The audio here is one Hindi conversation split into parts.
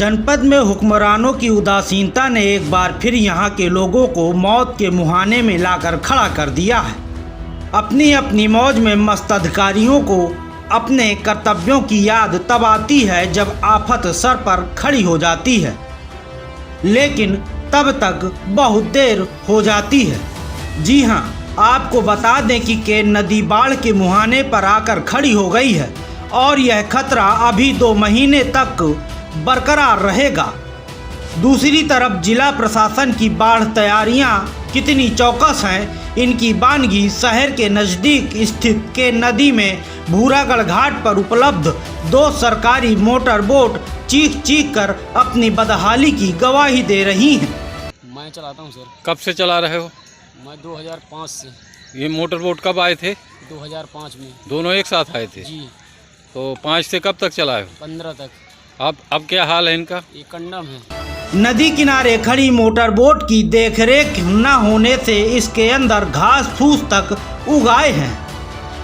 जनपद में हुक्मरानों की उदासीनता ने एक बार फिर यहां के लोगों को मौत के मुहाने में लाकर खड़ा कर दिया है। अपनी अपनी मौज में मस्त अधिकारियों को अपने कर्तव्यों की याद तब आती है जब आफत सर पर खड़ी हो जाती है, लेकिन तब तक बहुत देर हो जाती है। जी हां, आपको बता दें कि केन नदी बाढ़ के मुहाने पर आकर खड़ी हो गई है और यह खतरा अभी 2 महीने तक बरकरार रहेगा। दूसरी तरफ जिला प्रशासन की बाढ़ तैयारियां कितनी चौकस हैं, इनकी बानगी शहर के नज़दीक स्थित केन नदी में भूरागढ़ घाट पर उपलब्ध 2 सरकारी मोटर बोट चीख चीख कर अपनी बदहाली की गवाही दे रही हैं। मैं चलाता हूं सर। कब से चला रहे हो? मैं 2005 से। ये मोटर बोट कब आए थे? 2005 में। दोनों एक साथ आए थे? जी। तो 5 से कब तक चलाए हो? 15 तक। अब क्या हाल है इनका? ये कंडम है। नदी किनारे खड़ी मोटर बोट की देखरेख न होने से इसके अंदर घास फूस तक उगाए हैं।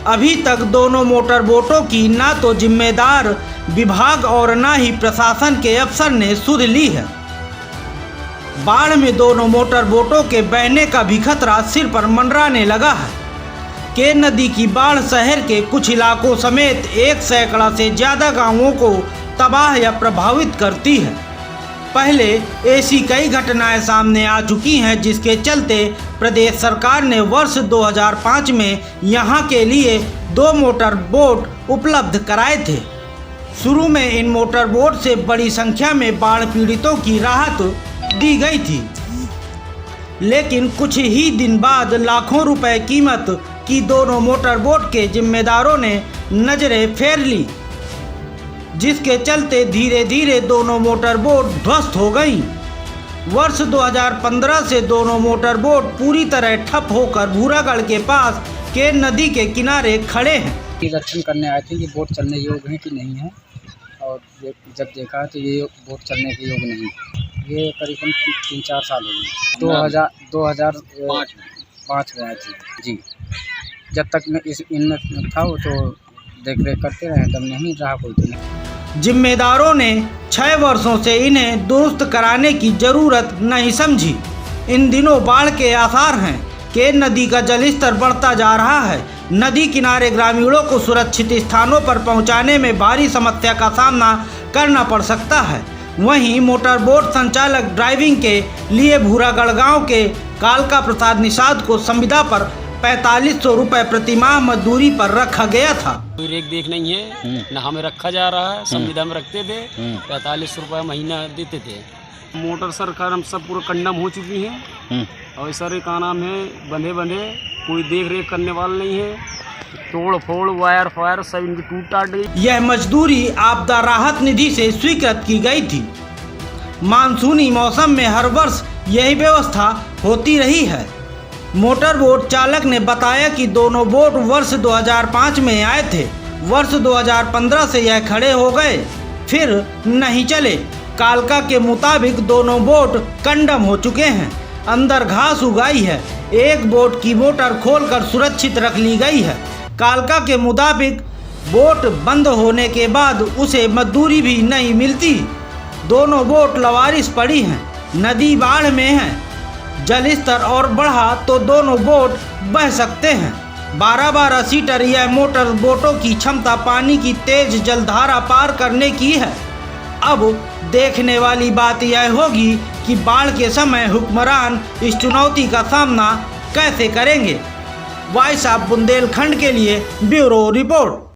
अभी तक दोनों मोटर बोटों की ना तो जिम्मेदार विभाग और न ही प्रशासन के अफसर ने सुध ली है। बाढ़ में दोनों मोटर बोटों के बहने का भी खतरा सिर पर मंडराने लगा है। केन नदी की बाढ़ शहर के कुछ इलाकों समेत 1 सैकड़ा से ज़्यादा गांवों को तबाह या प्रभावित करती है। पहले ऐसी कई घटनाएं सामने आ चुकी हैं, जिसके चलते प्रदेश सरकार ने वर्ष 2005 में यहां के लिए 2 मोटर बोट उपलब्ध कराए थे। शुरू में इन मोटर बोट से बड़ी संख्या में बाढ़ पीड़ितों की राहत दी गई थी, लेकिन कुछ ही दिन बाद लाखों रुपए कीमत की दोनों मोटर बोट के जिम्मेदारों ने नजरें फेर ली, जिसके चलते धीरे धीरे दोनों मोटर बोट ध्वस्त हो गईं। वर्ष 2015 से दोनों मोटर बोट पूरी तरह ठप होकर भूरागढ़ के पास केन नदी के किनारे खड़े हैं। निरीक्षण करने आए थे कि बोट चलने योग्य है कि नहीं है, और जब देखा तो ये बोट चलने के योग्य नहीं। ये करीबन 3-4 साल हो गए। 2005 में आए थे जी। जब तक मैं इनमें था वो तो देख रेख करते रहे, तब नहीं रहा कोई तो नहीं। जिम्मेदारों ने 6 वर्षों से इन्हें दुरुस्त कराने की जरूरत नहीं समझी। इन दिनों बाढ़ के आसार हैं। केन नदी का जलस्तर बढ़ता जा रहा है। नदी किनारे ग्रामीणों को सुरक्षित स्थानों पर पहुंचाने में भारी समस्या का सामना करना पड़ सकता है। वहीं मोटर बोट संचालक ड्राइविंग के लिए भूरागढ़ गांव के कालका प्रसाद निषाद को संविदा पर 4500 रुपये प्रतिमाह मजदूरी पर रखा गया था। कोई रेख देख नहीं है, न हमें रखा जा रहा है। संविदा में रखते थे, 45 रुपये महीना देते थे। मोटर सरकार हम सब पूरा कंडम हो चुकी है और सारे का नाम है बंधे कोई देख रेख करने वाला नहीं है। तोड़ फोड़ वायर फायर सब इनकी टूट टाट गई। यह मजदूरी आपदा राहत निधि से स्वीकृत की गई थी। मानसूनी मौसम में हर वर्ष यही व्यवस्था होती रही है। मोटर बोट चालक ने बताया कि दोनों बोट वर्ष 2005 में आए थे। वर्ष 2015 से यह खड़े हो गए, फिर नहीं चले। कालका के मुताबिक दोनों बोट कंडम हो चुके हैं, अंदर घास उगाई है। एक बोट की मोटर खोलकर सुरक्षित रख ली गई है। कालका के मुताबिक बोट बंद होने के बाद उसे मजदूरी भी नहीं मिलती। दोनों बोट लवारिस पड़ी हैं, नदी बाढ़ में है। जलस्तर और बढ़ा तो दोनों बोट बह सकते हैं। 12-12 सीटर यह मोटर बोटों की क्षमता पानी की तेज जलधारा पार करने की है। अब देखने वाली बात यह होगी कि बाढ़ के समय हुक्मरान इस चुनौती का सामना कैसे करेंगे। वॉइस ऑफ बुंदेलखंड के लिए ब्यूरो रिपोर्ट।